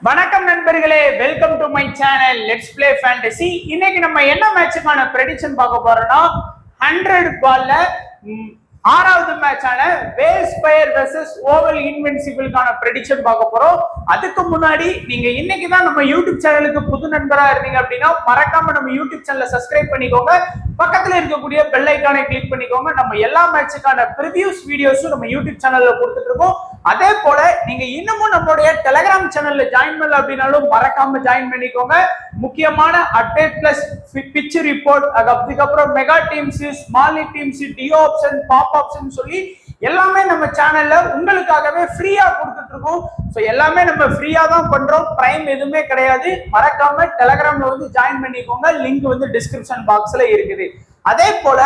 வணக்கம் நண்பர்களே, welcome to my channel let's play fantasy. இன்னைக்கு நம்ம என்ன மேட்சுக்கான ப்ரெடிக்ஷன் பார்க்க போறோம்னா 100 பால்ல ஆறாவது மேட்சான வேல்ஸ் ஃபயர் வெர்சஸ் ஓவல் இன்வென்சிபிள்கான ப்ரெடிக்ஷன் பார்க்க போறோம். அதுக்கு முன்னாடி நீங்க இன்னைக்கு தான் நம்ம யூடியூப் சேனலுக்கு புது நண்பரா இருந்தீங்க அப்படின்னா மறக்காம நம்ம யூடியூப் சேனலை சப்ஸ்கிரைப் பண்ணிக்கோங்க. பக்கத்துல இருக்கக்கூடிய பெல் ஐகானை கிளிக் பண்ணிக்கோங்க. நம்ம எல்லா மேட்சுக்கான ப்ரிவியூஸ் வீடியோஸும் நம்ம யூடியூப் சேனல்ல கொடுத்துட்டு இருக்கோம். அதே போல நீங்க இன்னமும் நம்மளுடைய டெலிகிராம் சேனல்ல ஜாயின் பண்ணல அப்படின்னாலும் மறக்காம ஜாயின் பண்ணிக்கோங்க. முக்கியமான அப்டேட் பிளஸ் பிட்ச் ரிப்போர்ட், அதுக்கப்புறம் மெகா டீம்ஸ், ஸ்மால் டீம்ஸ், டிஓ ஆப்ஷன், பாப் ஆப்ஷன் சொல்லி எல்லாமே நம்ம சேனல்ல உங்களுக்காகவே ஃப்ரீயா கொடுத்துட்டு இருக்கோம். ஸோ எல்லாமே நம்ம ஃப்ரீயா தான் பண்றோம், பிரைம் எதுவுமே கிடையாது. மறக்காம டெலிகிராம்ல வந்து ஜாயின் பண்ணிக்கோங்க. லிங்க் வந்து டிஸ்கிரிப்ஷன் பாக்ஸ்ல இருக்குது. அதே போல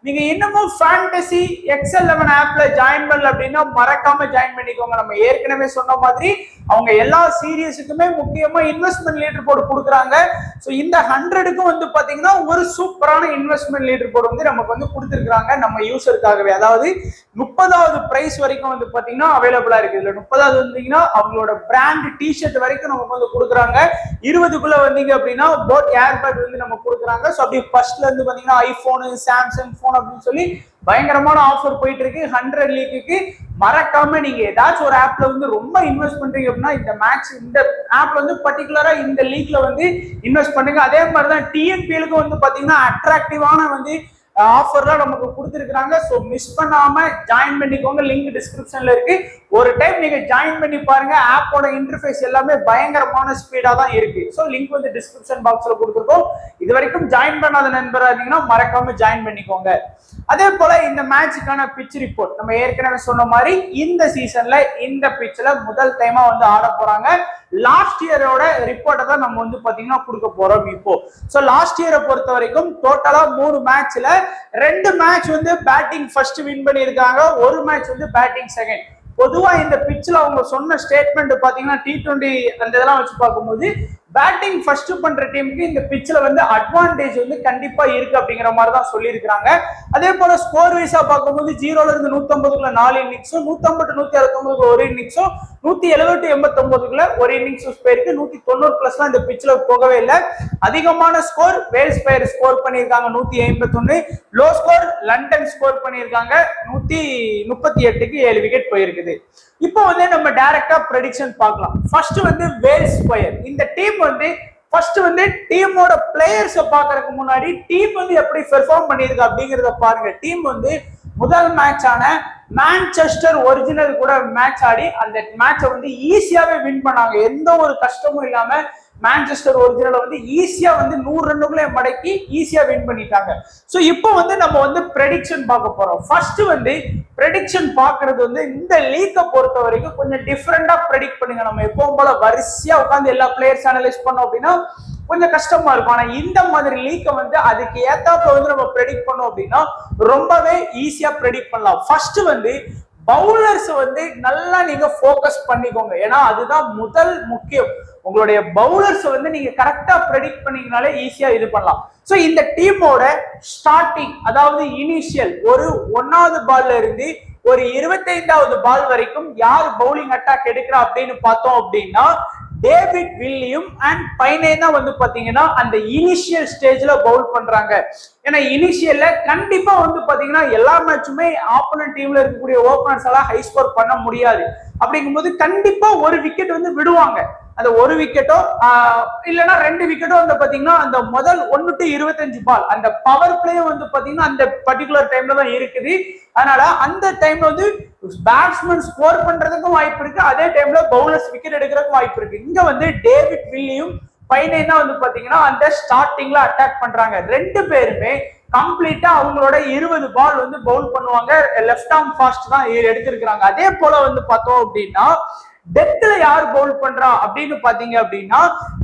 நீங்க இன்னமும் ஃபேண்டசி எக்ஸ்11 ஆப்ல ஜாயின் பண்ணல அப்படின்னா மறக்காம ஜாயின் பண்ணிக்கோங்க. நம்ம ஏற்கனவே சொன்ன மாதிரி அவங்க எல்லா சீரியஸுக்குமே முக்கியமா இன்வெஸ்ட்மெண்ட் லீடர் போர்டு கொடுக்குறாங்க. ஸோ இந்த 100க்கும் வந்து பாத்தீங்கன்னா ஒரு சூப்பரான இன்வெஸ்ட்மெண்ட் லீடர் போர்டு வந்து நமக்கு வந்து கொடுத்துருக்காங்க நம்ம யூசருக்காகவே. அதாவது 30வது பிரைஸ் வரைக்கும் வந்து பாத்தீங்கன்னா அவைலபிளா இருக்கு. இதுல 30வது வந்தீங்கன்னா அவங்களோட பிராண்ட் டிஷர்ட் வரைக்கும் நமக்கு வந்து கொடுக்குறாங்க. 20க்குள்ள வந்தீங்க அப்படின்னா போட் ஏர்பேட் வந்து நம்ம கொடுக்குறாங்க. ஸோ அப்படி ஃபர்ஸ்ட்ல இருந்து பாத்தீங்கன்னா ஐபோனு, சாம்சங் போன் அப்படின்னு சொல்லி பயங்கரமான ஆஃபர் போயிட்டு இருக்கு. 100 லீக்குக்கு மறக்காம நீங்க ஏதாச்சும் ஒரு ஆப்ல வந்து ரொம்ப இன்வெஸ்ட் பண்றீங்க அப்படின்னா இந்த ஆப்ல வந்து பர்டிகுலரா இந்த லீக்ல வந்து இன்வெஸ்ட் பண்ணுங்க. அதே மாதிரிதான் டிஎன்பிஎலுக்கு வந்து பாத்தீங்கன்னா அட்ராக்டிவான வந்து ஆஃபர்லாம் நமக்கு கொடுத்துருக்காங்க. ஸோ மிஸ் பண்ணாம ஜாயின் பண்ணிக்கோங்க. லிங்க் டிஸ்கிரிப்ஷன்ல இருக்கு. ஒரு டைம் நீங்க ஜாயின் பண்ணி பாருங்க. ஆப்போட இன்டர்ஃபேஸ் எல்லாமே பயங்கரமான ஸ்பீடா தான் இருக்கு. ஸோ லிங்க் வந்து டிஸ்கிரிப்ஷன் பாக்ஸ்ல கொடுத்துருக்கோம். இது வரைக்கும் ஜாயின் பண்ணாத நண்பராக இருந்தீங்கன்னா மறக்காம ஜாயின் பண்ணிக்கோங்க. அதே போல இந்த மேட்சுக்கான பிட்ச் ரிப்போர்ட் நம்ம ஏற்கனவே சொன்ன மாதிரி இந்த சீசன்ல இந்த பிட்ச்ல முதல் டைமா வந்து ஆட போறாங்க. லாஸ்ட் இயரோட ரிப்போர்ட்டை தான் நம்ம வந்து பாத்தீங்கன்னா கொடுக்க போறோம் இப்போ. ஸோ லாஸ்ட் இயரை பொறுத்த வரைக்கும் டோட்டலா 3 மேட்ச்ல 2 மேட்ச் வந்து பேட்டிங் ஃபர்ஸ்ட் வின் பண்ணியிருக்காங்க, ஒரு மேட்ச் வந்து பேட்டிங் செகண்ட். பொதுவா இந்த பிட்ச்ல அவங்க சொன்ன ஸ்டேட்மெண்ட் பாத்தீங்கன்னா T20 அந்த இதெல்லாம் வச்சு பார்க்கும்போது பேட்டிங் ஃபர்ஸ்ட் பண்ற டீமுக்கு இந்த பிட்ச்ல வந்து அட்வான்டேஜ் வந்து கண்டிப்பா இருக்கு அப்படிங்கிற மாதிரி தான் சொல்லியிருக்காங்க. அதே போல ஸ்கோர் வைஸா பார்க்கும்போது 0ல இருந்து 150க்குள்ள 4 இன்னிங்ஸும், 150 169க்கு ஒரு இன்னிங்ஸும், 170 89க்குள்ள ஒரு இன்னிங்ஸும் போயிருக்கு. 190 பிளஸ்லாம் இந்த பிட்ச்ல போகவே இல்லை. அதிகமான ஸ்கோர் வேல்ஸ் ஃபயர் ஸ்கோர் பண்ணியிருக்காங்க 151. லோ ஸ்கோர் லண்டன் ஸ்கோர் பண்ணியிருக்காங்க 138க்கு 7 விக்கெட் போயிருக்குது. இப்போ வந்து நம்ம டைரக்டா ப்ரெடிக்ஷன் பார்க்கலாம். ஃபர்ஸ்ட் வந்து வேல்ஸ் ஃபயர் இந்த டீம் வந்து ஃபர்ஸ்ட் வந்து டீமோட பிளேயர்ஸை பார்க்கறதுக்கு முன்னாடி டீம் வந்து எப்படி பெர்ஃபார்ம் பண்ணிருக்கு அப்படிங்கிறத பாருங்க. டீம் வந்து முதல் மேட்சான மான்செஸ்டர் ஒரிஜினல் கூட மேட்ச் ஆடி அந்த மேட்சை வந்து ஈஸியாவே வின் பண்ணாங்க. எந்த ஒரு கஷ்டமும் இல்லாம மான்செஸ்டர் ஒரிஜினல் வந்து ஈஸியா வந்து 100 ரன்னுக்குள்ளே மடக்கி ஈஸியா வின் பண்ணிட்டாங்க. ஸோ இப்போ வந்து நம்ம வந்து ப்ரெடிக்ஷன் பார்க்க போறோம். ஃபர்ஸ்ட் வந்து ப்ரெடிக்ஷன் பார்க்கறது வந்து இந்த லீக்கை பொறுத்த வரைக்கும் கொஞ்சம் டிஃப்ரெண்டா ப்ரெடிக்ட் பண்ணுங்க. நம்ம எப்பவும் போல வரிசையா உட்காந்து எல்லா பிளேயர்ஸ் அனலைஸ் பண்ணோம் அப்படின்னா கொஞ்சம் கஷ்டமா இருக்கும். ஆனா இந்த மாதிரி லீக்கை வந்து அதுக்கு ஏத்தாப்புல வந்து நம்ம ப்ரெடிக்ட் பண்ணோம் அப்படின்னா ரொம்பவே ஈஸியா ப்ரெடிக்ட் பண்ணலாம். ஃபர்ஸ்ட் வந்து பவுலர்ஸ் வந்து நல்லா நீங்க ஃபோக்கஸ் பண்ணிக்கோங்க. ஏன்னா அதுதான் முதல் முக்கியம். உங்களுடைய பவுலர்ஸ் வந்து நீங்க கரெக்டா ப்ரெடிக்ட் பண்ணீங்கனாலே ஈஸியா இது பண்ணலாம். சோ இந்த டீமோட ஸ்டார்டிங் அதாவது இனிஷியல் ஒரு 1வது பால்ல இருந்து ஒரு 25வது பால் வரைக்கும் யார் பவுலிங் அட்டாக் எடுக்கிறா அப்படின்னு பார்த்தோம் அப்படின்னா டேவிட் வில்லியம் அண்ட் பைனே தான் வந்து பாத்தீங்கன்னா அந்த இனிஷியல் ஸ்டேஜ்ல பவுல் பண்றாங்க. ஏன்னா இனிஷியல்ல கண்டிப்பா வந்து பாத்தீங்கன்னா எல்லா மேட்சுமே ஆப்போனன்ட் டீம்ல இருக்கக்கூடிய ஓபனர்ஸ் எல்லாம் ஹை ஸ்கோர் பண்ண முடியாது. அப்படிங்கும்போது கண்டிப்பா ஒரு விக்கெட் வந்து விடுவாங்க. அந்த ஒரு விக்கெட்டோ இல்லைன்னா 2 விக்கெட்டோ வந்து பாத்தீங்கன்னா அந்த முதல் 1 to 25 பால் அந்த பவர் பிளேயும் வந்து பாத்தீங்கன்னா அந்த பர்டிகுலர் டைம்ல தான் இருக்குது. அதனால அந்த டைம்ல வந்து பேட்ஸ்மேன் ஸ்கோர் பண்றதுக்கும் வாய்ப்பு இருக்கு, அதே டைம்ல பவுலர்ஸ் விக்கெட் எடுக்கிறதுக்கும் வாய்ப்பு இருக்கு. இங்க வந்து டேவிட் வில்லியும் பைனே தான் வந்து பாத்தீங்கன்னா அந்த ஸ்டார்டிங்ல அட்டாக் பண்றாங்க. 2 பேருமே கம்ப்ளீட்டா அவங்களோட 20 பால் வந்து பவுல் பண்ணுவாங்க. லெஃப்ட் ஆர்ம் ஃபாஸ்ட் தான் எடுத்திருக்கிறாங்க. அதே போல வந்து பார்த்தோம் அப்படின்னா டெத்ல யார் பவுல் பண்றா அப்படின்னு பாத்தீங்க அப்படின்னா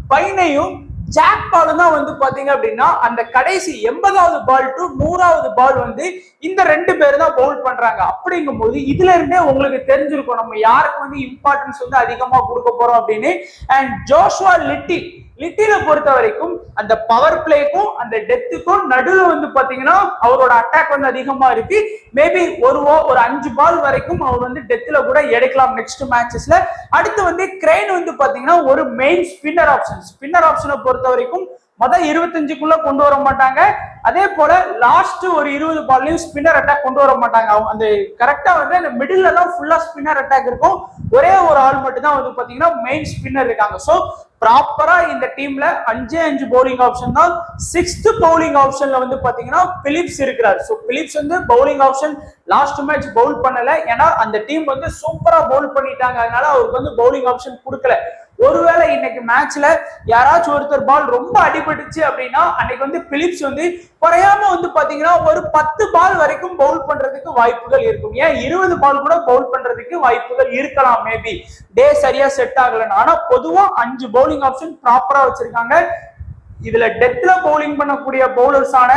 பைனையும் ஜாக் பாலும் தான் வந்து பாத்தீங்க அப்படின்னா அந்த கடைசி 80வது பால் டு 100வது பால் வந்து இந்த 2 பேர் தான் பவுல் பண்றாங்க. அப்படிங்கும் போது இதுல இருந்தே உங்களுக்கு தெரிஞ்சிருக்கும் நம்ம யாருக்கு வந்து இம்பார்ட்டன்ஸ் வந்து அதிகமா கொடுக்க போறோம் அப்படின்னு. அண்ட் ஜோஷுவா லிட்டில் லிட்டில பொறுத்த வரைக்கும் அந்த பவர் பிளேக்கும் அந்த டெத்துக்கும் நடுவில் வந்து பாத்தீங்கன்னா அவரோட அட்டாக் வந்து அதிகமா இருக்கு. மேபி ஒரு 5 பால் வரைக்கும் அவர் வந்து டெத்துல கூட எடுக்கலாம் நெக்ஸ்ட் மேட்சஸ்ல. அடுத்து வந்து கிரெயின் வந்து பாத்தீங்கன்னா ஒரு மெயின் ஸ்பின்னர் ஆப்ஷனை பொறுத்த வரைக்கும் 25க்குள்ள கொண்டு வர மாட்டாங்க. அதே போல லாஸ்ட் ஒரு 20 பால்லையும் ஸ்பின்னர் அட்டாக் கொண்டு வர மாட்டாங்க. அந்த கரெக்டா வந்து அந்த மிடில்ல தான் ஃபுல்லா ஸ்பின்னர் அட்டாக் இருக்கும். ஒரே ஒரு ஆள் மட்டும் தான் வந்து பாத்தீங்கன்னா மெயின் ஸ்பின்னர் இருக்காங்க. சோ ப்ராப்பரா இந்த டீம்ல 5 பவுலிங் ஆப்ஷன் தான். 6th பவுலிங் ஆப்ஷன்ல வந்து பாத்தீங்கன்னா பிலிப்ஸ் இருக்கிறார். சோ பிலிப்ஸ் வந்து bowling option last match bowl பண்ணல, ஏன்னா அந்த டீம் வந்து சூப்பரா பவுல் பண்ணிட்டாங்க, அதனால அவருக்கு வந்து பவுலிங் ஆப்ஷன் கொடுக்கல. ஒருவேளை இன்னைக்கு மேட்ச்ல யாராச்சும் ஒருத்தர் பால் ரொம்ப அடிபட்டுச்சு அப்படின்னா அன்னைக்கு வந்து பிலிப்ஸ் வந்து குறையாம வந்து பாத்தீங்கன்னா ஒரு 10 பால் வரைக்கும் பவுல் பண்றதுக்கு வாய்ப்புகள் இருக்கும். ஏன் 20 பால் கூட பவுல் பண்றதுக்கு வாய்ப்புகள் இருக்கலாம், மேபி டே சரியா செட் ஆகலன்னு. ஆனா பொதுவா 5 பவுலிங் ஆப்ஷன் ப்ராப்பரா வச்சிருக்காங்க. இதுல டெத்ல பவுலிங் பண்ணக்கூடிய பவுலர்ஸான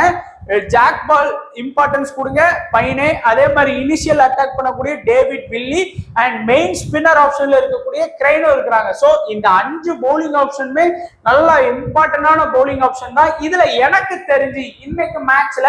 ஜாக் பால் இம்பார்ட்டன்ஸ் கொடுங்க பையனே, அதே மாதிரி இனிஷியல் அட்டாக் பண்ணக்கூடிய David Willey and main spinner ஆப்ஷன்ல இருக்கக்கூடிய கிரைனோ இருக்கிறாங்க. சோ இந்த 5 பவுலிங் ஆப்ஷனுமே நல்லா இம்பார்ட்டன்டான பவுலிங் ஆப்ஷன் தான். இதுல எனக்கு தெரிஞ்சு இன்னைக்கு மேட்ச்ல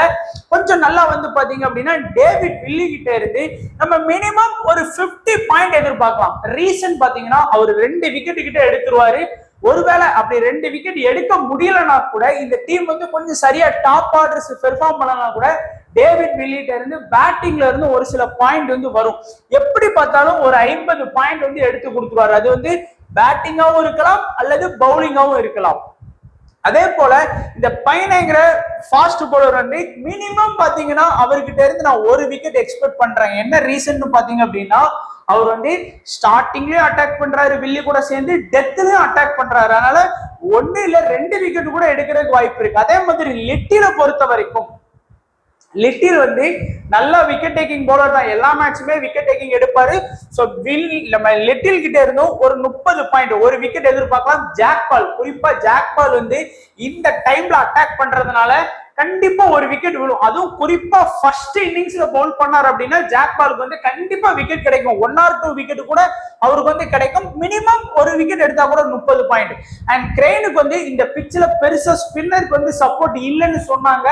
கொஞ்சம் நல்லா வந்து பாத்தீங்க அப்படின்னா டேவிட் வில்லி கிட்ட இருந்து நம்ம மினிமம் ஒரு 50 பாயிண்ட் எதிர்பார்க்கலாம். ரீசன் பாத்தீங்கன்னா அவர் 2 விக்கெட் கிட்ட எடுத்துருவாரு. ஒருவேளை அப்படி 2 விக்கெட் எடுக்க முடியலன்னா கூட இந்த டீம் வந்து கொஞ்சம் சரியா டாப் ஆர்டர்ஸ் பெர்ஃபார்ம் பண்ணலாம் கூட டேவிட் வில்லிட்ட இருந்து பேட்டிங்ல இருந்து ஒரு சில பாயிண்ட் வந்து வரும். எப்படி பார்த்தாலும் ஒரு 50 பாயிண்ட் வந்து எடுத்து கொடுத்துருவாரு. அது வந்து பேட்டிங்காவும் இருக்கலாம் அல்லது பவுலிங்காவும் இருக்கலாம். அதே போல இந்த பையனைங்கிற ஃபாஸ்ட் பவுலர் வந்து மினிமம் பாத்தீங்கன்னா அவர்கிட்ட இருந்து நான் ஒரு விக்கெட் எக்ஸ்பெக்ட் பண்றேன். என்ன ரீசன் பாத்தீங்க அப்படின்னா அவர் வந்து ஸ்டார்டிங்லயும் அட்டாக் பண்றாரு, வில்லி கூட சேர்ந்து டெத்லயும் அட்டாக் பண்றாரு. அதனால 1 இல்ல 2 விக்கெட் கூட எடுக்கிறதுக்கு வாய்ப்பு இருக்கு. அதே மாதிரி லிட்டில பொறுத்த வரைக்கும் லிட்டில் வந்து நல்ல விக்கெட் டேக்கிங் பவுலர் தான், எல்லா மேட்சுமே விக்கெட் டேக்கிங் எடுப்பாரு. சோ நம்ம லிட்டில் கிட்ட இருந்தும் ஒரு 30 பாயிண்ட் ஒரு விக்கெட் எதிர்பார்க்கலாம். ஜாக் பால், குறிப்பா ஜாக் பால் வந்து இந்த டைம்ல அட்டாக் பண்றதுனால கண்டிப்பா ஒரு விக்கெட் விழும். அதுவும் குறிப்பா ஃபர்ஸ்ட் இன்னிங்ஸ்ல பவுல் பண்ணார் அப்படின்னா ஜாக் பாலுக்கு வந்து கண்டிப்பா விக்கெட் கிடைக்கும். 1 or 2 விக்கெட் கூட அவருக்கு வந்து கிடைக்கும். மினிமம் ஒரு விக்கெட் எடுத்தா கூட 30 பாயிண்ட். அண்ட் கிரெயினுக்கு வந்து இந்த பிட்ச்ல பெருசா ஸ்பின்னருக்கு வந்து சப்போர்ட் இல்லைன்னு சொன்னாங்க.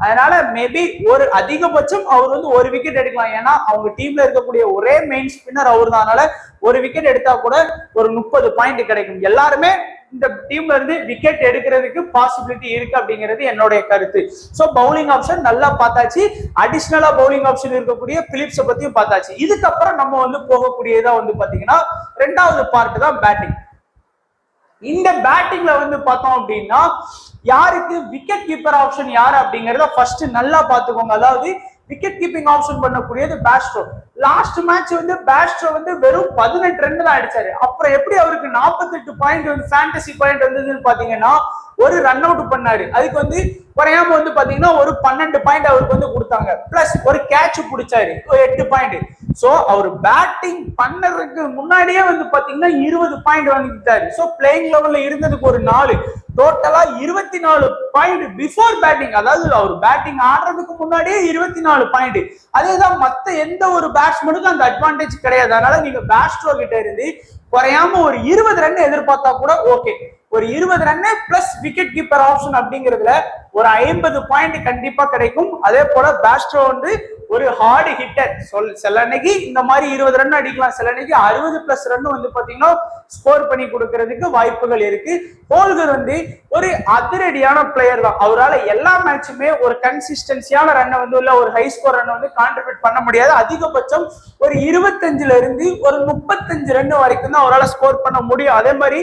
அதனால மேபி ஒரு அதிகபட்சம் அவர் வந்து ஒரு விக்கெட் எடுக்கலாம். ஏன்னா அவங்க டீம்ல இருக்கக்கூடிய ஒரே மெயின் ஸ்பின்னர் அவர் தான். அதனால ஒரு விக்கெட் எடுத்தா கூட ஒரு 30 பாயிண்ட் கிடைக்கும். எல்லாருமே இந்த டீம்ல இருந்து விக்கெட் எடுக்கிறதுக்கு பாசிபிலிட்டி இருக்கு அப்படிங்கிறது என்னுடைய கருத்து. சோ பவுலிங் ஆப்ஷன் நல்லா பார்த்தாச்சு. அடிஷனலா பவுலிங் ஆப்ஷன் இருக்கக்கூடிய பிலிப்ஸை பத்தியும் பார்த்தாச்சு. இதுக்கப்புறம் நம்ம வந்து போகக்கூடியதா வந்து பாத்தீங்கன்னா 2வது பார்ட் தான் பேட்டிங். இந்த பேட்டிங்ல வந்து பார்த்தோம் அப்படின்னா யாருக்கு விக்கெட் கீப்பர் ஆப்ஷன் யாரு அப்படிங்கறத ஃபர்ஸ்ட் நல்லா பாத்துக்கோங்க. அதாவது விக்கெட் கீப்பிங் ஆப்ஷன் பண்ணக்கூடியது பேஸ்ட்ரோ. லாஸ்ட் மேட்ச் வந்து பேஸ்ட்ரோ வந்து வெறும் 18 ரன் தான் அடிச்சாரு. அப்புறம் எப்படி அவருக்கு 48 பாயிண்ட் வந்து ஃபேண்டசி பாயிண்ட் வந்ததுன்னு பாத்தீங்கன்னா ஒரு ரன் அவுட் பண்ணாரு. அதுக்கு வந்து குறையாம வந்து பாத்தீங்கன்னா ஒரு 12 பாயிண்ட் அவருக்கு வந்து கொடுத்தாங்க. பிளஸ் ஒரு கேட்ச் பிடிச்சாரு, 8 பாயிண்ட். சோ அவர் பேட்டிங் பண்ணறதுக்கு முன்னாடியே வந்து பாத்தீங்கன்னா 20 பாயிண்ட் வாங்கிட்டாரு. சோ பிளேயிங் லெவல்ல இருந்ததுக்கு ஒரு 4, டோட்டலா 24 பாயிண்ட் பிஃபோர் பேட்டிங். அதாவது அவர் பேட்டிங் ஆடுறதுக்கு முன்னாடியே 24 பாயிண்ட். அதேதான் மத்த எந்த ஒரு பேட்ஸ்மேனுக்கும் அந்த அட்வான்டேஜ் கிடையாது. அதனால நீங்க பேஸ்ட்ரோ கிட்ட இருந்து குறையாம ஒரு 20 ரன் எதிர்பார்த்தா கூட ஓகே. ஒரு 20 run plus wicket keeper option அப்படிங்கிறதுல ஒரு 50 பாயிண்ட் கண்டிப்பா கிடைக்கும். அதே போல பேஸ்ட்ரோ வந்து ஒரு ஹார்டு ஹிட்டர். சில அன்னைக்கு இந்த மாதிரி 20 ரன் அடிக்கலாம், சில அன்னைக்கு 60+ ரன் வந்து பாத்தீங்கன்னா ஸ்கோர் பண்ணி கொடுக்கறதுக்கு வாய்ப்புகள் இருக்கு. ஹோல்கர் வந்து ஒரு அதிரடியான பிளேயர் தான். அவரால் எல்லா மேட்சுமே ஒரு கன்சிஸ்டன்சியான ரன்னை வந்து இல்ல ஒரு ஹை ஸ்கோர் ரன் வந்து கான்ட்ரிபியூட் பண்ண முடியாது. அதிகபட்சம் ஒரு 25ல இருந்து ஒரு 35 ரன் வரைக்கும் தான் அவரால் ஸ்கோர் பண்ண முடியும். அதே மாதிரி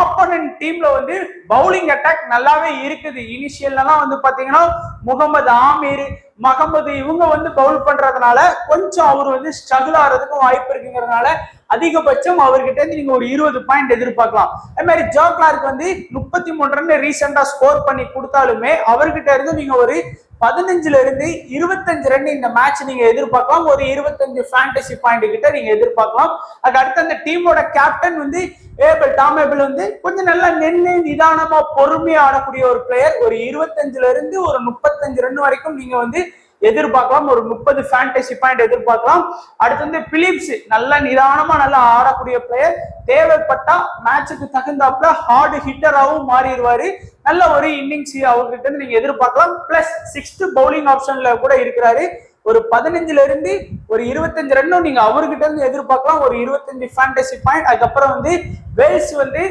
ஆப்போனன்ட் டீம்ல வந்து பவுலிங் அட்டாக் நல்லாவே இருக்குது. இனிஷியல்லாம் வந்து பாத்தீங்கன்னா முகமது ஆமீர், மகமது இவங்க வந்து பவுல் பண்றதுனால கொஞ்சம் அவர் வந்து ஸ்ட்ரகிள் ஆகிறதுக்கும் வாய்ப்பு இருக்குங்கிறதுனால அதிகபட்சம் அவர்கிட்ட இருந்து நீங்க ஒரு 20 பாயிண்ட் எதிர்பார்க்கலாம். அதே மாதிரி ஜோ கிளார்க் வந்து 33 ரன் ரீசெண்டா ஸ்கோர் பண்ணி கொடுத்தாலுமே அவர்கிட்ட இருந்து நீங்க ஒரு 15ல இருந்து 25 ரன் இந்த மேட்ச் நீங்க எதிர்பார்க்கலாம். ஒரு 25 ஃபேண்டசி பாயிண்ட் கிட்ட நீங்க எதிர்பார்க்கலாம். அதுக்கு அடுத்து அந்த டீமோட கேப்டன் வந்து டாம் ஏபிள் வந்து கொஞ்சம் நல்லா நிதானமா பொறுமையா ஆடக்கூடிய ஒரு பிளேயர். ஒரு 25ல இருந்து ஒரு 35 ரன் வரைக்கும் நீங்க வந்து எதிர்பார்க்கலாம். ஒரு 30 ஃபேண்டசி பாயிண்ட் எதிர்பார்க்கலாம். அடுத்து வந்து பிலிப்ஸ் நல்ல நிதானமா நல்லா ஆடக்கூடிய பிளேயர், தேவைப்பட்டா மேட்சுக்கு தகுந்தாப்புல ஹார்டு ஹிட்டராகவும் மாறிடுவாரு. நல்ல ஒரு இன்னிங்ஸ் அவர்கிட்ட இருந்து நீங்க எதிர்பார்க்கலாம். பிளஸ் 6th பவுலிங் ஆப்ஷன்ல கூட இருக்கிறாரு. ஒரு 15ல இருந்து ஒரு 25 ரன்னும் நீங்க அவர்கிட்ட இருந்து எதிர்பார்க்கலாம். ஒரு 25 ஃபேண்டசி பாயிண்ட். அதுக்கப்புறம் வந்து வேல்ஸ் வந்து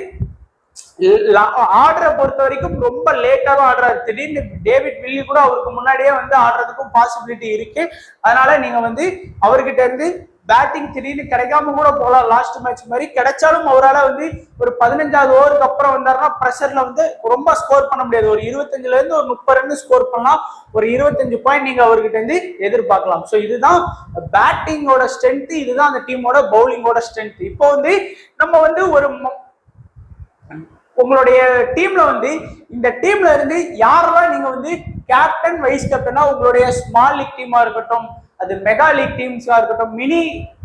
ஆர்டரை பொறுத்த வரைக்கும் ரொம்ப லேட்டாவும் ஆடுறாரு. திடீர்னு டேவிட் வில்லி கூட அவருக்கு முன்னாடியே வந்து ஆடுறதுக்கும் பாசிபிலிட்டி இருக்கு. அதனால நீங்க வந்து அவர்கிட்ட இருந்து பேட்டிங் திடீர்னு கிடைக்காம கூட போகலாம். லாஸ்ட் மேட்ச் மாதிரி கிடைச்சாலும் அவரால் வந்து ஒரு 15வது ஓவருக்கு அப்புறம் வந்தாருன்னா ப்ரெஷர்ல வந்து ரொம்ப ஸ்கோர் பண்ண முடியாது. ஒரு 25ல இருந்து ஒரு 30 ரன் ஸ்கோர் பண்ணலாம். ஒரு 25 பாயிண்ட் நீங்க அவர்கிட்ட இருந்து எதிர்பார்க்கலாம். ஸோ இதுதான் பேட்டிங்கோட ஸ்ட்ரென்த், இதுதான் அந்த டீமோட பவுலிங்கோட ஸ்ட்ரென்த். இப்போ வந்து நம்ம வந்து ஒரு உங்களுடைய டீம்ல வந்து இந்த டீம்ல இருந்து யாரெல்லாம் நீங்க வந்து கேப்டன் வைஸ் கேப்டனா உங்களுடைய ஸ்மால் லீக் டீமா இருக்கட்டும், அது மெகா லீக் டீம்ஸா இருக்கட்டும், மினி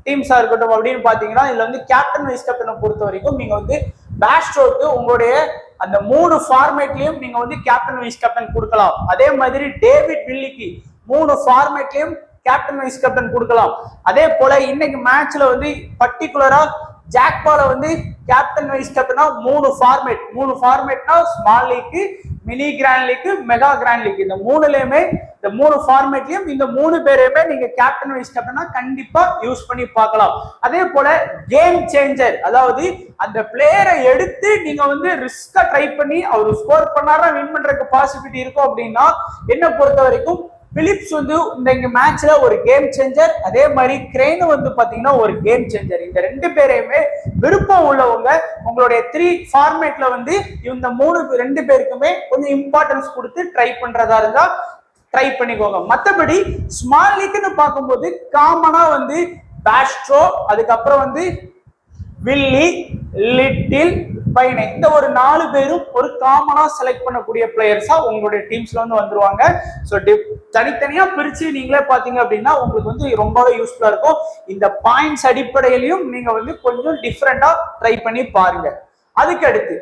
டீம்ஸா இருக்கட்டும் அப்படின்னு பாத்தீங்கன்னா இதுல வந்து கேப்டன் வைஸ் கேப்டனை பொறுத்த வரைக்கும் நீங்க வந்து பேஸ்ட்ரோக்கு உங்களுடைய அந்த 3 ஃபார்மேட்லயும் நீங்க வந்து கேப்டன் வைஸ் கேப்டன் கொடுக்கலாம். அதே மாதிரி டேவிட் வில்லிக்கு 3 ஃபார்மேட்லயும் கேப்டன் வைஸ் கேப்டன் கொடுக்கலாம். அதே போல இன்னைக்கு மேட்ச்ல வந்து பர்டிகுலரா ஜாக் பால வந்து கேப்டன் வைஸ் கேப்டனா 3 ஃபார்மேட்னா small league, mini grand league, mega grand league, இந்த 3லயுமே இந்த 3 ஃபார்மேட்லயும் இந்த 3 பேரையுமே நீங்க கேப்டன் வைஸ் கேப்டனா கண்டிப்பா யூஸ் பண்ணி பார்க்கலாம். அதே போல கேம் சேஞ்சர், அதாவது அந்த பிளேயரை எடுத்து நீங்க வந்து ரிஸ்கா ட்ரை பண்ணி அவர் ஸ்கோர் பண்ணாரா வின் பண்றதுக்கு பாசிபிலிட்டி இருக்கும் அப்படின்னா என்ன பொறுத்த வரைக்கும் பிலிப்ஸ் வந்து இந்த மேட்ச்ல ஒரு கேம் சேஞ்சர். அதே மாதிரி கிரெயின் வந்து பாத்தீங்கன்னா ஒரு கேம் சேஞ்சர். இந்த 2 பேரையுமே விருப்பம் உள்ளவங்க உங்களுடைய 3 ஃபார்மேட்ல வந்து இந்த 2 பேருக்குமே கொஞ்சம் இம்பார்ட்டன்ஸ் கொடுத்து ட்ரை பண்றதா இருந்தா ட்ரை பண்ணிக்கோங்க. மற்றபடி ஸ்மால் லீக்னு பார்க்கும்போது காமனா வந்து பேஸ்ட்ரோ, அதுக்கப்புறம் வந்து வில்லி, லிட்டில், பைனே, இந்த ஒரு 4 பேரும் ஒரு காமனா செலக்ட் பண்ணக்கூடிய பிளேயர்ஸா உங்களுடைய டீம்ஸ்ல வந்து வந்துருவாங்க. ஸோ தனித்தனியா பிரிச்சு நீங்களே பாத்தீங்க அப்படின்னா உங்களுக்கு வந்து ரொம்பவே யூஸ்ஃபுல்லா இருக்கும். இந்த பாயிண்ட்ஸ் அடிப்படையிலையும் நீங்க வந்து கொஞ்சம் டிஃப்ரெண்டா ட்ரை பண்ணி பாருங்க. அதுக்கு அடுத்து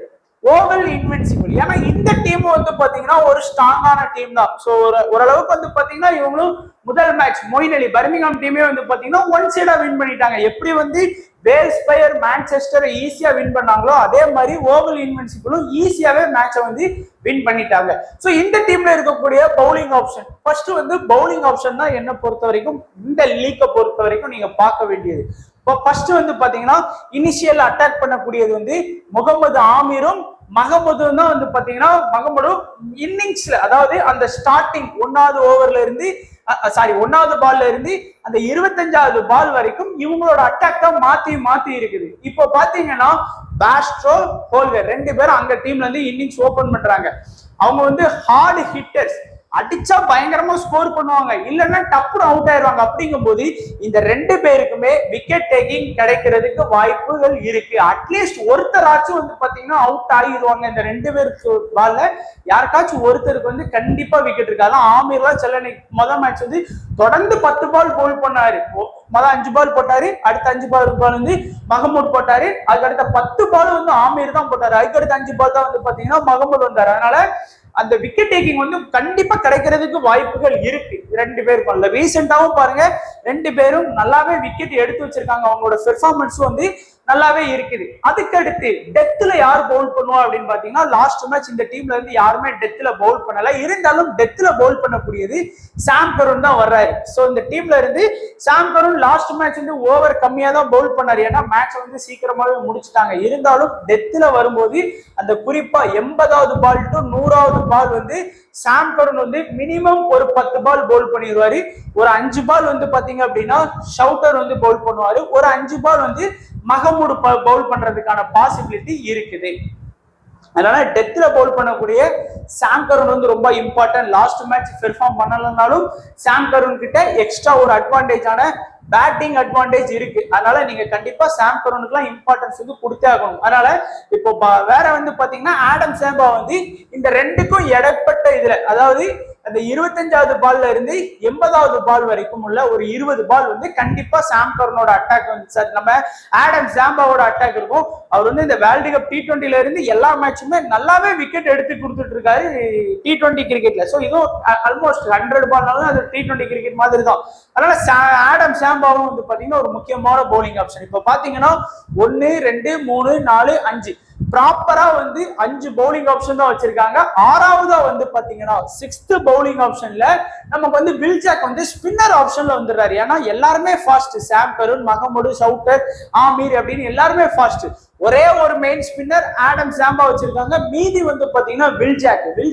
ஓவல் இன்வென்சிபிள். ஏன்னா இந்த டீம் வந்து பாத்தீங்கன்னா ஒரு ஸ்ட்ராங்கான டீம் தான். ஸோ ஓரளவுக்கு வந்து பாத்தீங்கன்னா இவங்களும் முதல் மேட்ச் மொயின் அலி பர்மிங்ஹாம் டீமே வந்து பாத்தீங்கன்னா ஒன் சைடா வின் பண்ணிட்டாங்க. எப்படி வந்து வேல்ஸ் பயர் மான்செஸ்டர் ஈஸியா வின் பண்ணாங்களோ அதே மாதிரி ஓவல் இன்வென்சிபிளும் ஈஸியாவே மேட்சை வந்து வின் பண்ணிட்டாங்க. ஸோ இந்த டீம்ல இருக்கக்கூடிய பவுலிங் ஆப்ஷன், ஃபர்ஸ்ட் வந்து பவுலிங் ஆப்ஷன் தான் என்ன பொறுத்த வரைக்கும் இந்த லீக்கை பொறுத்த வரைக்கும் நீங்க பார்க்க வேண்டியது. இப்போ ஃபர்ஸ்ட் வந்து பாத்தீங்கன்னா இனிஷியல் அட்டாக் பண்ணக்கூடியது வந்து முகமது ஆமீரும் மஹமதும் தான் வந்து பாத்தீங்கன்னா மஹமதும் இன்னிங்ஸ்ல, அதாவது அந்த ஸ்டார்டிங் 1வது ஓவர்ல இருந்து 1வது பால்ல இருந்து அந்த 25வது பால் வரைக்கும் இவங்களோட அட்டாக் தான் மாத்தி இருக்குது. இப்போ பாத்தீங்கன்னா பாஸ்ட்ரோ, ஹோல்கர் 2 பேரும் அங்க டீம்ல இருந்து இன்னிங்ஸ் ஓபன் பண்றாங்க. அவங்க வந்து ஹார்டு ஹிட்டர்ஸ், அடிச்சா பயங்கரமா ஸ்கோர் பண்ணுவாங்க, இல்லைன்னா டப்புன்னு அவுட் ஆயிடுவாங்க. அப்படிங்கும் போது இந்த 2 பேருக்குமே விக்கெட் டேக்கிங் கிடைக்கிறதுக்கு வாய்ப்புகள் இருக்கு. அட்லீஸ்ட் ஒருத்தராச்சும் வந்து பாத்தீங்கன்னா அவுட் ஆகிடுவாங்க. இந்த 2 பேருக்கு பால்ல யாருக்காச்சும் ஒருத்தருக்கு வந்து கண்டிப்பா விக்கெட் இருக்கு. அதான் ஆமீர்லாம் செல்லனை முதல் மேட்ச் வந்து தொடர்ந்து 10 பால் போல் பண்ணாரு. முதல் 5 பால் போட்டாரு, அடுத்த 5 பால் வந்து மஹமூத் போட்டாரு, அதுக்கு அடுத்த 10 பால் வந்து ஆமீர் தான் போட்டாரு, அதுக்கு அடுத்த 5 பால் தான் வந்து பாத்தீங்கன்னா மஹமூத் வந்தாரு. அதனால அந்த விக்கெட் டேக்கிங் வந்து கண்டிப்பா கிடைக்கிறதுக்கு வாய்ப்புகள் இருக்கு 2 பேருக்கும். இல்ல ரீசெண்டாவும் பாருங்க 2 பேரும் நல்லாவே விக்கெட் எடுத்து வச்சிருக்காங்க. அவங்களோட பெர்ஃபார்மன்ஸ் வந்து நல்லாவே இருக்குது. அதுக்கு அடுத்து டெத்ல யார் பவுல் பண்ணுவா அப்படின்னு பாத்தீங்கன்னா லாஸ்ட் மேட்ச் இந்த டீம்ல இருந்து யாருமே டெத்ல பவுல் பண்ணல. இருந்தாலும் டெத்ல பவுல் பண்ணக்கூடியது சாம் கருண் தான் வர்றாரு. சோ இந்த டீம்ல இருந்து சாம் கருண் லாஸ்ட் மேட்ச் வந்து ஓவர் கம்மியா தான் பவுல் பண்ணாரு, ஏன்னா மேட்ச் வந்து சீக்கிரமாவே முடிச்சுட்டாங்க. இருந்தாலும் டெத்ல வரும்போது அந்த குறிப்பா 80வது பால் டு 100வது பால் வந்து சாம் கருண் வந்து மினிமம் ஒரு 10 பால் பவுல் பண்ணிடுவாரு. ஒரு 5 பால் வந்து பாத்தீங்க அப்படின்னா ஷவுட்டர் வந்து பவுல் பண்ணுவாரு. ஒரு 5 பால் வந்து மஹமூட் பவுல் பண்றதுக்கான பாசிபிலிட்டி இருக்குது. அதனால டெத்ல பவுல் பண்ணக்கூடிய சாம் கருண் வந்து ரொம்ப இம்பார்ட்டன்ட். லாஸ்ட் மேட்ச் பெர்ஃபார்ம் பண்ணலனாலும் சாம் கருண் கிட்ட எக்ஸ்ட்ரா ஒரு அட்வான்டேஜான பேட்டிங் அட்வான்டேஜ் இருக்கு. அதனால நீங்க கண்டிப்பா சாம் கருணுக்குலாம் இம்பார்ட்டன்ஸ் வந்து கொடுத்தே ஆகணும். அதனால இப்போ வேற வந்து பாத்தீங்கன்னா ஆடம் சேம்பா வந்து இந்த 2க்கும் இடைப்பட்ட இதுல, அதாவது அந்த 25வது பால்ல இருந்து 80வது பால் வரைக்கும் உள்ள ஒரு 20 பால் வந்து கண்டிப்பா சாம் கரனோட அட்டாக் வந்து சார் நம்ம ஆடம் ஜாம்பாவோட அட்டாக் இருக்கும். அவர் வந்து இந்த வேர்ல்டு கப் T20ல இருந்து எல்லா மேட்சுமே நல்லாவே விக்கெட் எடுத்து கொடுத்துட்டு இருக்காரு T20 கிரிக்கெட்ல. சோ இதுவும் ஆல்மோஸ்ட் 100 பால்னாலும் அது T20 கிரிக்கெட் மாதிரி தான். அதனால ஆடம் ஜாம்பாவும் வந்து பாத்தீங்கன்னா ஒரு முக்கியமான பவுலிங் ஆப்ஷன். இப்ப பாத்தீங்கன்னா 1 2 3 4 5 ப்ராப்பரா வந்து 5 பவுலிங் ஆப்ஷன் தான் வச்சிருக்காங்க. ஆறாவதா வந்து பாத்தீங்கன்னா 6th பவுலிங் ஆப்ஷன்ல நமக்கு வந்து வில் ஜாக் வந்து ஸ்பின்னர் ஆப்ஷன்ல வந்துடுறாரு. ஏன்னா எல்லாருமே ஃபாஸ்ட், சாம் கருண், மஹமூடு, ஷவுட்டர், ஆமீர் அப்படின்னு எல்லாருமே ஃபாஸ்ட். ஒரே ஒரு மெயின் ஸ்பின்னர் ஆடம் ஜாம்பா வச்சிருக்காங்க. மீதி வந்து பாத்தீங்கன்னா வில்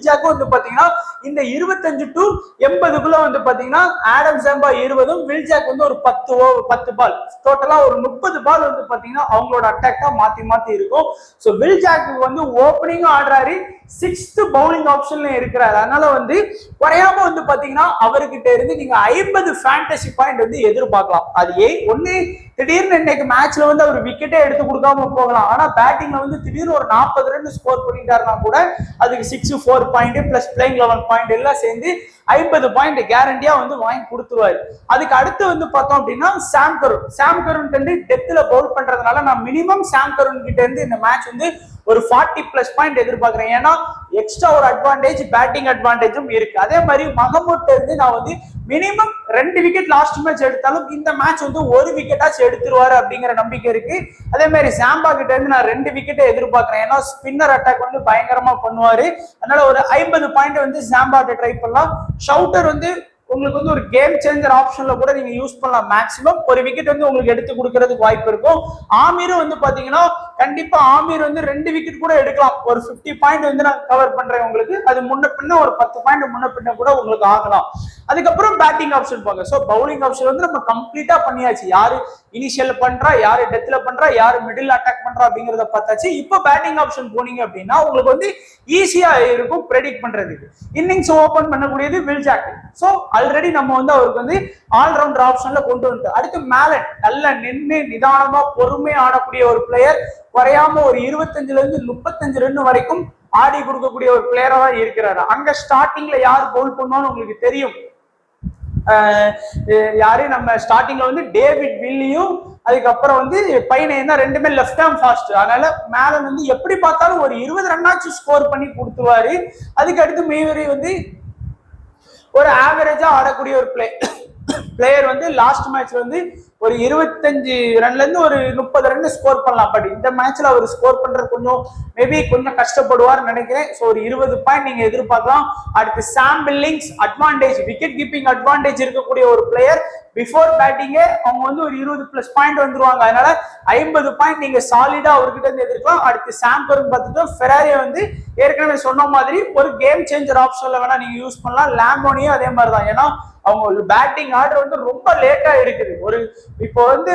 ஜாக் வந்து பாத்தீங்கன்னா இந்த 25 to 80க்குள்ள வந்து பாத்தீங்கன்னா ஆடம் ஜாம்பா 20ம் வில் ஜாக் வந்து ஒரு 10 பால், டோட்டலா ஒரு 30 பால் வந்து பாத்தீங்கன்னா அவங்களோட அட்டாக் தான் மாத்தி இருக்கும். சோ வில் ஜாக் வந்து ஓப்பனிங்கும் ஆடுறாரு, 6th பவுலிங் ஆப்ஷன்ல இருக்கிறாரு. அதனால வந்து குறையாம வந்து பாத்தீங்கன்னா அவர்கிட்ட இருந்து நீங்க 50 ஃபேண்டசி பாயிண்ட் வந்து எதிர்பார்க்கலாம். அது ஒண்ணு திடீர்னு இன்னைக்கு மேட்ச்ல வந்து அவர் விக்கெட்டே எடுத்து கொடுக்காம போகலாம். ஆனா பேட்டிங்ல வந்து திடீர்னு ஒரு 40 ரன் ஸ்கோர் பண்ணிட்டாருன்னா கூட அதுக்கு 6 4 பாயிண்ட் பிளஸ் பிளேயிங் 11 பாயிண்ட் எல்லாம் சேர்ந்து 50 பாயிண்ட் கேரண்டியா வந்து வாங்கி கொடுத்துருவாரு. அதுக்கு அடுத்து வந்து பார்த்தோம் அப்படின்னா சாம் கருண் வந்து டெத்ல பவுல் பண்றதுனால நான் மினிமம் சாம் கருண் கிட்ட இருந்து இந்த மேட்ச் வந்து ஒரு 40 பிளஸ் பாயிண்ட் எதிர்பார்க்கிறேன். ஏன்னா எக்ஸ்ட்ரா ஒரு அட்வான்டேஜ், பேட்டிங் அட்வான்டேஜும் இருக்கு. அதே மாதிரி மஹமூட் இருந்து நான் வந்து மினிமம் 2 விக்கெட் லாஸ்ட் மேட்ச் எடுத்தாலும் இந்த மேட்ச் வந்து 1 விக்கெட்டாச்சும் எடுத்துருவாரு அப்படிங்கிற நம்பிக்கை இருக்கு. அதே மாதிரி சாம்பா கிட்ட இருந்து நான் 2 விக்கெட்டை எதிர்பார்க்கிறேன். ஏன்னா ஸ்பின்னர் அட்டாக் வந்து பயங்கரமா பண்ணுவாரு. அதனால ஒரு 50 பாயிண்ட் வந்து சாம்பாட்ட ட்ரை பண்ணலாம். ஷவுட்டர் வந்து உங்களுக்கு வந்து ஒரு கேம் சேஞ்சர் ஆப்ஷன்ல கூட நீங்க யூஸ் பண்ணலாம். மேக்ஸிமம் ஒரு விக்கெட் வந்து உங்களுக்கு எடுத்து கொடுக்கறதுக்கு வாய்ப்பு இருக்கும். ஆமீரும் வந்து பாத்தீங்கன்னா கண்டிப்பா ஆமீர் வந்து 2 விக்கெட் கூட எடுக்கலாம். ஒரு 50 பாயிண்ட் வந்து நான் கவர் பண்றேன் உங்களுக்கு. அது முன்ன பின்ன ஒரு 10 பாயிண்ட் முன்ன பின்ன கூட உங்களுக்கு ஆகலாம். அதுக்கப்புறம் பேட்டிங் ஆப்ஷன் போங்க. சோ பவுலிங் ஆப்ஷன் வந்து நம்ம கம்ப்ளீட்டா பண்ணியாச்சு. யாரு இனிஷியல் பண்றா, யாரு டெத்ல பண்றா, யாரு மிடில் அட்டாக் பண்றா அப்படிங்கறத பார்த்தாச்சு. இப்போ பேட்டிங் ஆப்ஷன் போனீங்க அப்படின்னா உங்களுக்கு வந்து ஈஸியா இருக்கும் ப்ரெடிக்ட் பண்றதுக்கு. இன்னிங்ஸ் ஓபன் பண்ணக்கூடியது வில் ஜாக். சோ ஆல்ரெடி நம்ம வந்து அவருக்கு வந்து ஆல்ரவுண்டர் ஆப்ஷன்ல கொண்டு வந்து அடுத்து மேலன் நல்ல நின்று நிதானமா பொறுமையா ஆடக்கூடிய ஒரு பிளேயர், குறையாம ஒரு 25ல இருந்து 35 ரன் வரைக்கும் ஆடி கொடுக்கக்கூடிய ஒரு பிளேயரா தான் இருக்கிறாரு. அங்க ஸ்டார்டிங்ல யார் பவுல் பண்ணுவான்னு உங்களுக்கு தெரியும். யாரு நம்ம ஸ்டார்டிங்ல வந்து டேவிட் வில்லியும் அதுக்கப்புறம் வந்து பையன் தான், ரெண்டுமே லெஃப்ட் ஹேம் ஃபாஸ்ட். அதனால மேலன் வந்து எப்படி பார்த்தாலும் ஒரு 20 ரன்னாச்சும் ஸ்கோர் பண்ணி கொடுத்துருவாரு. அதுக்கு அடுத்து மேவரி வந்து ஒரு ஆவரேஜா ஆடக்கூடிய ஒரு பிளேயர் வந்து லாஸ்ட் மேட்ச்ல வந்து ஒரு 25 ரன்ல இருந்து ஒரு 30 ரன் ஸ்கோர் பண்ணலாம். பட் இந்த மேட்ச்ல அவர் ஸ்கோர் பண்றது கொஞ்சம் கஷ்டப்படுவார் நினைக்கிறேன். சோ ஒரு 20 பாயிண்ட் நீங்க எதிர்பார்க்கலாம். அடுத்து Sam Billings advantage, wicket keeping advantage இருக்கக்கூடிய ஒரு பிளேயர். பிஃபோர் பேட்டிங்கே அவங்க வந்து ஒரு 20 பிளஸ் பாயிண்ட் வந்துருவாங்க. அதனால 50 பாயிண்ட் நீங்க சாலிடா அவர்கிட்ட இருந்து எதிர்க்கலாம். அடுத்து சாம் கருண் பார்த்துட்டு ஃபெராரியை வந்து ஏற்கனவே சொன்ன மாதிரி ஒரு கேம் சேஞ்சர் ஆப்ஷன்ல வேணா நீங்க யூஸ் பண்ணலாம். லாம்போனியும் அதே மாதிரி தான். ஏன்னா அவங்க பேட்டிங் ஆர்டர் வந்து ரொம்ப லேட்டா இருக்குது. இப்போ வந்து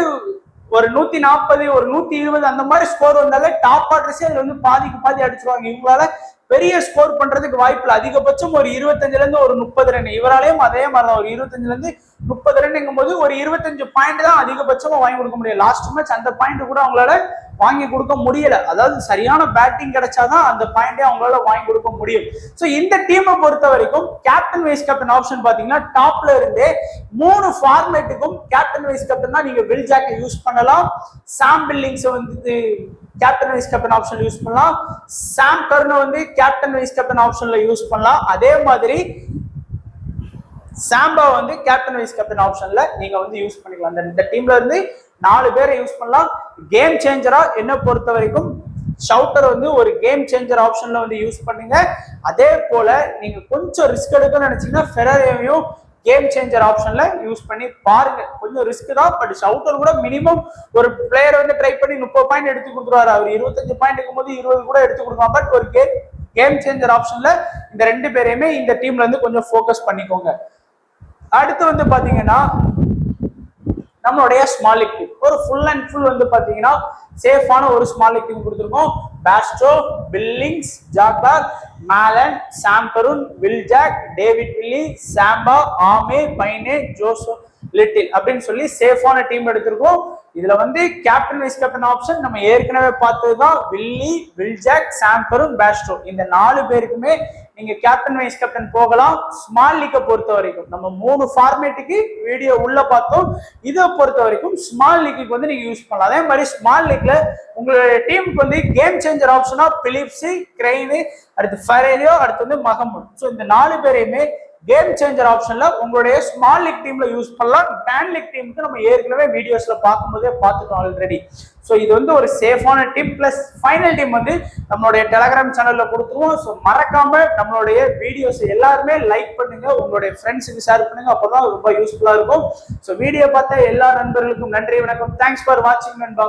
ஒரு 140 ஒரு 120 அந்த மாதிரி ஸ்கோர் வந்தாலே டாப் ஆர்டர்ஸே அதுல வந்து பாதிக்கு பாதி அடிச்சிருவாங்க. இவங்களால பெரிய ஸ்கோர் பண்றதுக்கு வாய்ப்பு இல்லை. அதிகபட்சம் ஒரு 25ல இருந்து ஒரு 30 ரன். இவராலையும் அதே மாதிரிதான் ஒரு 25ல இருந்து 30 ரன்ங்கும் போது ஒரு 25 பாயிண்ட் தான் அதிகபட்சமா வாங்கி கொடுக்க முடியும். லாஸ்ட் மேட்ச் அந்த பாயிண்ட் கூட அவங்களால வாங்கி கொடுக்க முடியல. அதாவது சரியான பேட்டிங் கிடைச்சாதான் அந்த பாயிண்டே அவங்களால வாங்கி கொடுக்க முடியும். சோ இந்த டீமை பொறுத்த வரைக்கும் கேப்டன் வைஸ் கேப்டன் ஆப்ஷன் பாத்தீங்கன்னா டாப்ல இருந்தே 3 ஃபார்மேட்டுக்கும் கேப்டன் வைஸ் கேப்டன் தான் நீங்க வில் ஜாக்கை யூஸ் பண்ணலாம். சாம் பில்லிங்ஸ் வந்து captain vice captain option use பண்ணலாம். சாம் கர்னை வந்து கேப்டன் வைஸ் கேப்டன் ஆப்ஷன்ல யூஸ் பண்ணலாம். அதே மாதிரி சாம்பா வந்து கேப்டன் வைஸ் கேப்டன் ஆப்ஷன்ல நீங்க வந்து யூஸ் பண்ணிக்கலாம். இந்த டீம்ல இருந்து 4 பேரை யூஸ் பண்ணலாம். கேம் சேஞ்சரா என்ன பொறுத்த வரைக்கும் ஷவுட்டர் வந்து ஒரு கேம் சேஞ்சர் ஆப்ஷன்ல வந்து யூஸ் பண்ணுங்க. அதே போல நீங்க கொஞ்சம் ரிஸ்க் எடுக்கணும்னு நினைச்சீங்கன்னா ஃபெராரியும் கேம் சேஞ்சர் ஆப்ஷன்ல யூஸ் பண்ணி பாருங்க. கொஞ்சம் ரிஸ்க் தான். பட் ஷவுட்டர் கூட மினிமம் ஒரு பிளேயர் வந்து ட்ரை பண்ணி 30 பாயிண்ட் எடுத்து கொடுத்துருவாரு. அவர் 25 பாயிண்ட் இருக்கும்போது 20 கூட எடுத்து கொடுக்கலாம். பட் ஒரு கேம் சேஞ்சர் ஆப்ஷன்ல இந்த 2 பேரையுமே இந்த டீம்ல இருந்து கொஞ்சம் ஃபோக்கஸ் பண்ணிக்கோங்க. அடுத்து வந்து பாத்தீங்கன்னா நம்மளுடைய ஸ்மால் லீக் டீம் ஒரு ஃபுல் அண்ட் ஃபுல் வந்து பாத்தீங்கன்னா சேஃபான ஒரு ஸ்மால் லீக் டீம் கொடுத்துருக்கோம். பேஸ்ட்ரோ, பில்லிங்ஸ், ஜாக்பார், Malan, Sam Curran, Will Jacks, David Willey, Zampa, ஆமே, பைனே, ஜோசோ லிட்டில் அப்படின்னு சொல்லி சேஃபான டீம் எடுத்திருக்கோம். இதுல வந்து கேப்டன் வைஸ் கேப்டன் ஆப்ஷன் நம்ம ஏற்கனவே பார்த்ததுதான். வில்லி, வில் ஜாக், சாம் கருண், பேஸ்ட்ரோ இந்த 4 பேருக்குமே நீங்க கேப்டன் வைஸ் கேப்டன் போகலாம். ஸ்மால் லீக்கை பொறுத்த வரைக்கும் நம்ம 3 ஃபார்மேட்டுக்கு வீடியோ உள்ள பார்த்தோம். இதை பொறுத்த வரைக்கும் ஸ்மால் லீக்கு வந்து நீங்க யூஸ் பண்ணலாம். அதே மாதிரி ஸ்மால் லீக்ல உங்களுடைய டீமுக்கு வந்து கேம் சேஞ்சர் ஆப்ஷனா பிலிப்ஸ், கிரெயின், அடுத்து ஃபெரேரியோ, அடுத்து வந்து மஹமூட். ஸோ இந்த 4 பேரையுமே கேம் சேஞ்சர் ஆப்ஷன்ல உங்களுடைய ஸ்மால் லீக் டீம்ல யூஸ் பண்ணலாம். கிராண்ட் லீக் டீமுக்கு நம்ம ஏற்கனவே வீடியோஸ்ல பார்க்கும்போதே பார்த்துட்டோம் ஆல்ரெடி. ஸோ இது வந்து ஒரு சேஃபான டீம். பிளஸ் ஃபைனல் டீம் வந்து நம்மளுடைய டெலகிராம் சேனல்ல கொடுத்துருவோம். ஸோ மறக்காம நம்மளுடைய வீடியோஸ் எல்லாருமே லைக் பண்ணுங்க, உங்களுடைய ஃப்ரெண்ட்ஸுக்கு ஷேர் பண்ணுங்க, அப்பதான் ரொம்ப யூஸ்ஃபுல்லா இருக்கும். ஸோ வீடியோ பார்த்த எல்லா நண்பர்களுக்கும் நன்றி, வணக்கம். தேங்க்ஸ் ஃபார் வாட்சிங் நண்பா.